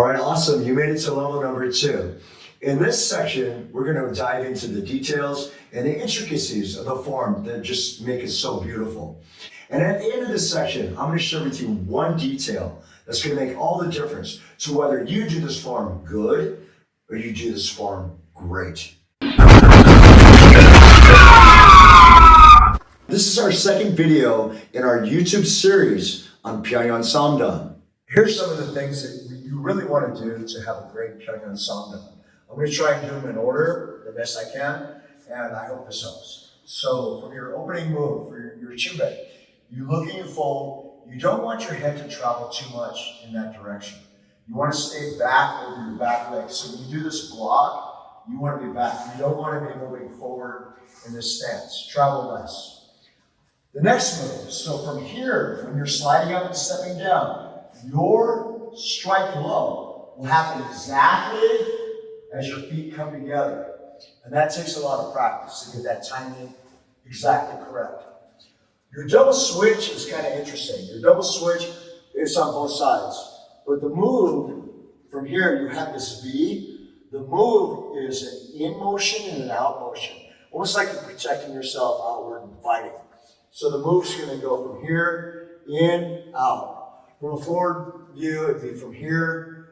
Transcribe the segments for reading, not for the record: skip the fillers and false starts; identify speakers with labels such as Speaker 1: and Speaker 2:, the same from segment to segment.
Speaker 1: right, awesome. You made it to level number 2. In this section, we're going to dive into the details and the intricacies of the form that just make it so beautiful. And at the end of this section, I'm going to share with you one detail that's going to make all the difference to whether you do this form good or you do this form great. This is our second video in our YouTube series on Pyong Ahn Sam Dan. Here's some of the things that you really want to do to have a great Pyong Ahn Sam Dan. I'm going to try and do them in order the best I can, and I hope this helps. So from your opening move, for your chube, you look at your fold. You don't want your head to travel too much in that direction. You want to stay back over your back leg. So when you do this block, you want to be back. You don't want to be moving forward in this stance. Travel less. The next move, so from here, when you're sliding up and stepping down, your strike low will happen exactly as your feet come together. And that takes a lot of practice to get that timing exactly correct. Your double switch is kind of interesting. Your double switch is on both sides. But the move, from here, you have this V. The move is an in motion and an out motion. Almost like you're projecting yourself outward and fighting. So the move's going to go from here, in, out. From a forward view, it'd be from here,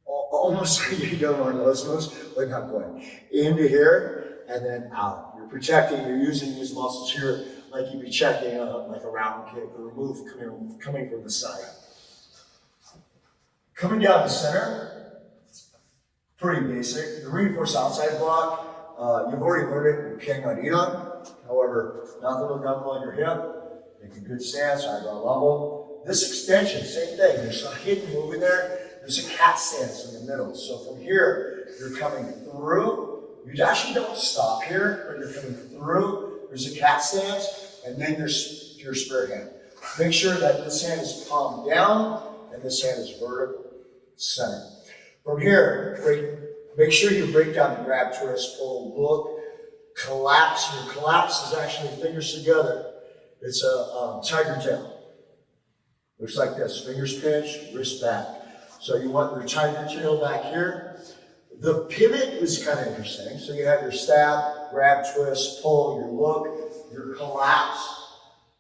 Speaker 1: almost like you don't want those moves, but not quite. Into here, and then out. You're protecting, you're using these muscles here like you'd be checking like a round kick or a move coming from the side. Coming down the center, pretty basic. The reinforced outside block, you've already learned it in Pyong Ahn. However, knuckle to knuckle on your hip, make a good stance, eyebrow level. This extension, same thing. There's a hidden move in there. There's a cat stance in the middle. So from here, you're coming through. You actually don't stop here, but you're coming through. There's a cat stance, and then there's your spare hand. Make sure that this hand is palm down, and this hand is vertical, center. From here, make sure you break down the grab, twist, pull, look, collapse. Your collapse is actually fingers together. It's a tiger tail. Looks like this, fingers pinch, wrist back. So you want your tiger tail back here. The pivot is kind of interesting. So you have your stab, grab, twist, pull, your look, your collapse.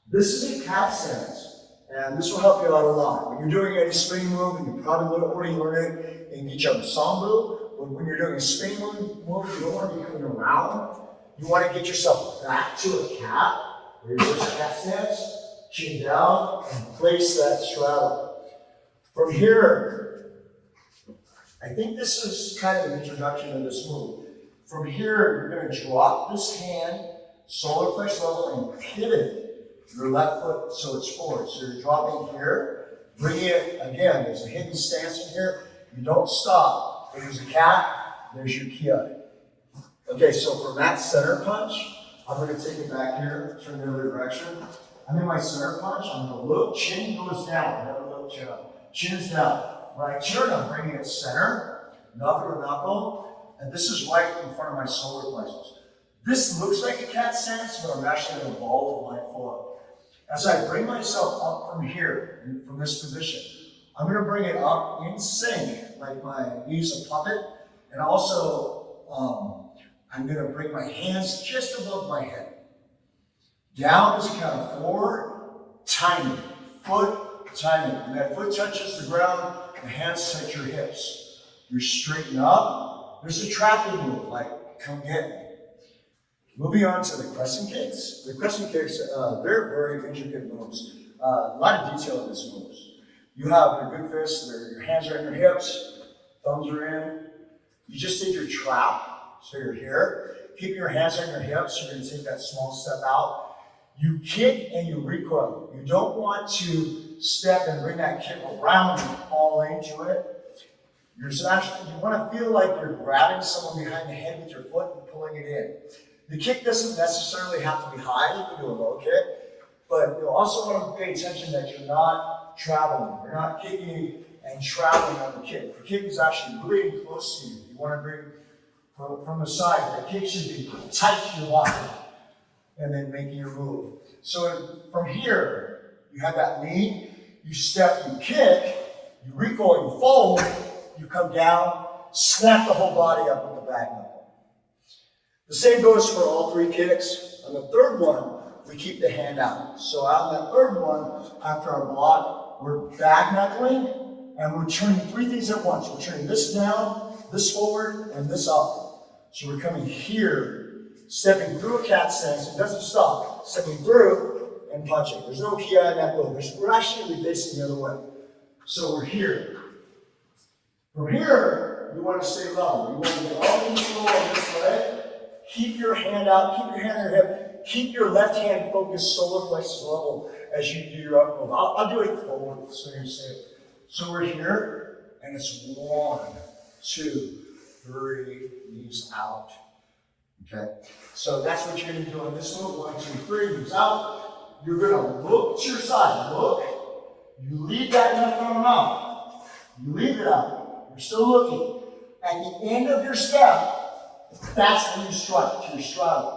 Speaker 1: This is a cat stance, and this will help you out a lot. When you're doing any spinning move, and you probably already learned it in Pyong Ahn Sam Dan, when you're doing a spinning move, you don't want to be coming around. You want to get yourself back to a cat, reverse cat stance, chin down, and place that straddle. From here, I think this is kind of an introduction to this move. From here, you're going to drop this hand, solar plex level, and pivot your left foot so it's forward. So you're dropping here, bringing it, again, there's a hidden stance in here. You don't stop. There's a cat, there's your kia. Okay, so from that center punch, I'm going to take it back here, turn the other direction. I'm in my center punch, I'm going to look, chin goes down, never look, chin up. Chin is down. When I turn, I'm bringing it center, knuckle to knuckle, and this is right in front of my solar plexus. This looks like a cat stance, but I'm actually going to ball with my foot. As I bring myself up from here, from this position, I'm going to bring it up in sync, like my knees a puppet, and also I'm going to bring my hands just above my head. Down is a count of 4, timing, foot, timing. When that foot touches the ground, the hands touch your hips. You straighten up. There's a trapping move, like come get me. Moving on to the crescent kicks. The crescent kicks, they're very intricate moves. A lot of detail in these moves. You have your good fists, your hands are in your hips, thumbs are in. You just did your trap. So you're here, keep your hands on your hips, you're going to take that small step out. You kick and you recoil. You don't want to step and bring that kick around and fall into it. You want to feel like you're grabbing someone behind the head with your foot and pulling it in. The kick doesn't necessarily have to be high, you can do a low kick, but you also want to pay attention that you're not traveling. You're not kicking and traveling on the kick. The kick is actually really close to you. You want to bring from the side, the kick should be tight to your body, and then making your move. So from here, you have that lean, you step, you kick, you recoil, you fold, you come down, snap the whole body up with the back knuckle. The same goes for all three kicks. On the third one, we keep the hand out. So on that third one, after our block, we're back knuckling, and we're turning three things at once. We're turning this down, this forward, and this up. So we're coming here, stepping through a cat stance. It doesn't stop. Stepping through and punching. There's no ki in that move. We're actually facing the other way. So we're here. From here, you want to stay level. You want to get all control on this leg. Keep your hand out. Keep your hand on your hip. Keep your left hand focused solar plexus level as you do your up move. I'll do it forward so you're safe. So we're here, and it's 1, 2, 3, knees out. Okay? So that's what you're going to do on this move. 1, 2, 3, knees out. You're going to look to your side. Look. You leave that left arm out. You leave it out. You're still looking. At the end of your step, that's when you strike to your straddle.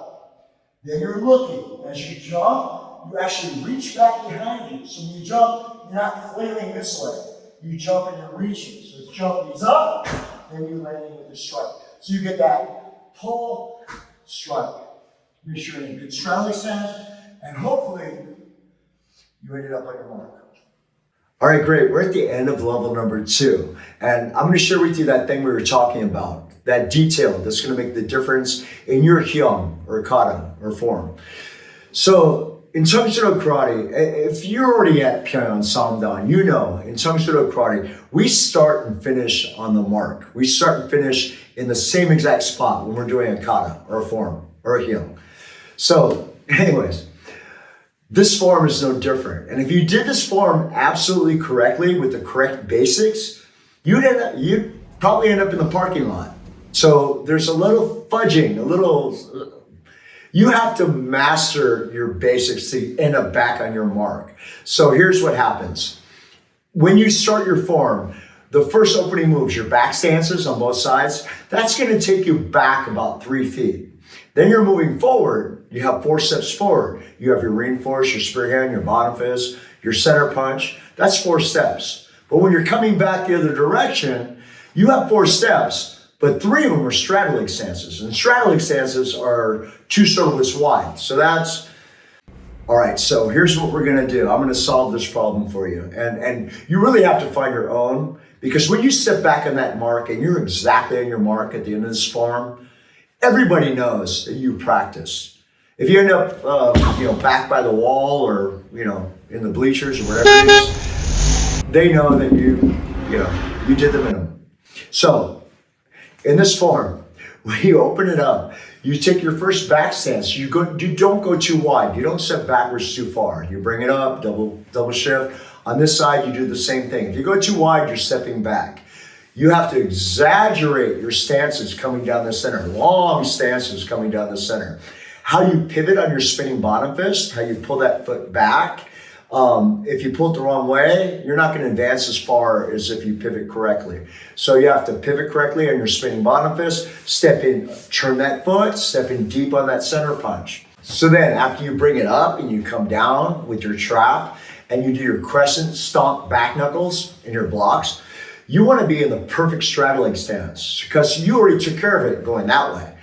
Speaker 1: Then you're looking. As you jump, you actually reach back behind you. So when you jump, you're not flailing this way. You jump and you're reaching. So it's jump knees up, then you landing with a strike. So you get that pull, strike. Make sure you're in a good straddling stance, and hopefully you ended up on your mark. All right, great. We're at the end of level number 2, and I'm going to share with you that thing we were talking about, that detail that's going to make the difference in your hyung or kata or form. So in Tang Soo Do karate, if you're already at Pyong Ahn Sam Dan, you know in Tang Soo Do karate, we start and finish on the mark. We start and finish in the same exact spot when we're doing a kata or a form or a hyung. So anyways, this form is no different. And if you did this form absolutely correctly with the correct basics, you'd probably end up in the parking lot. So there's a little fudging, you have to master your basics to end up back on your mark. So here's what happens. When you start your form, the first opening moves, your back stances on both sides, that's going to take you back about 3 feet. Then you're moving forward. You have 4 steps forward. You have your reinforce, your spear hand, your bottom fist, your center punch. That's 4 steps. But when you're coming back the other direction, you have 4 steps, but 3 of them are straddling stances. And straddling stances are 2 shoulders wide. So that's, all right, so here's what we're gonna do. I'm gonna solve this problem for you. And you really have to find your own, because when you step back on that mark and you're exactly on your mark at the end of this form, everybody knows that you practice. If you end up, back by the wall or, in the bleachers or whatever it is, they know that you did the minimum. So, in this form, when you open it up, you take your first back stance. You don't go too wide. You don't step backwards too far. You bring it up, double shift. On this side, you do the same thing. If you go too wide, you're stepping back. You have to exaggerate your stances coming down the center, long stances coming down the center. How you pivot on your spinning bottom fist, how you pull that foot back. If you pull it the wrong way, you're not going to advance as far as if you pivot correctly. So you have to pivot correctly on your spinning bottom fist, step in, turn that foot, step in deep on that center punch. So then after you bring it up and you come down with your trap and you do your crescent stomp back knuckles in your blocks, you want to be in the perfect straddling stance because you already took care of it going that way.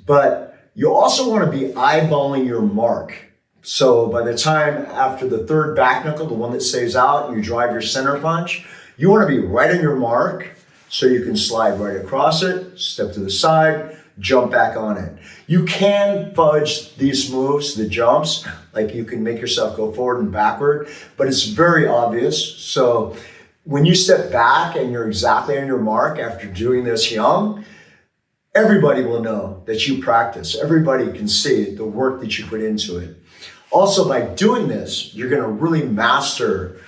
Speaker 1: But you also want to be eyeballing your mark. So by the time after the third back knuckle, the one that stays out, and you drive your center punch, you want to be right on your mark so you can slide right across it, step to the side, jump back on it. You can fudge these moves, the jumps, like you can make yourself go forward and backward, but it's very obvious. So when you step back and you're exactly on your mark after doing this young, everybody will know that you practice. Everybody can see the work that you put into it. Also, by doing this, you're going to really master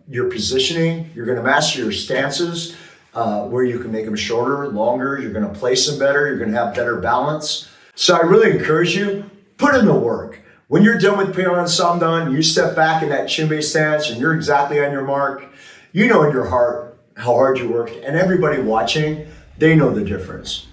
Speaker 1: your positioning. You're going to master your stances, where you can make them shorter, longer. You're going to place them better. You're going to have better balance. So I really encourage you, put in the work. When you're done with Pyong Ahn Sam Dan, you step back in that chin-based stance and you're exactly on your mark. You know in your heart how hard you worked, and everybody watching, they know the difference.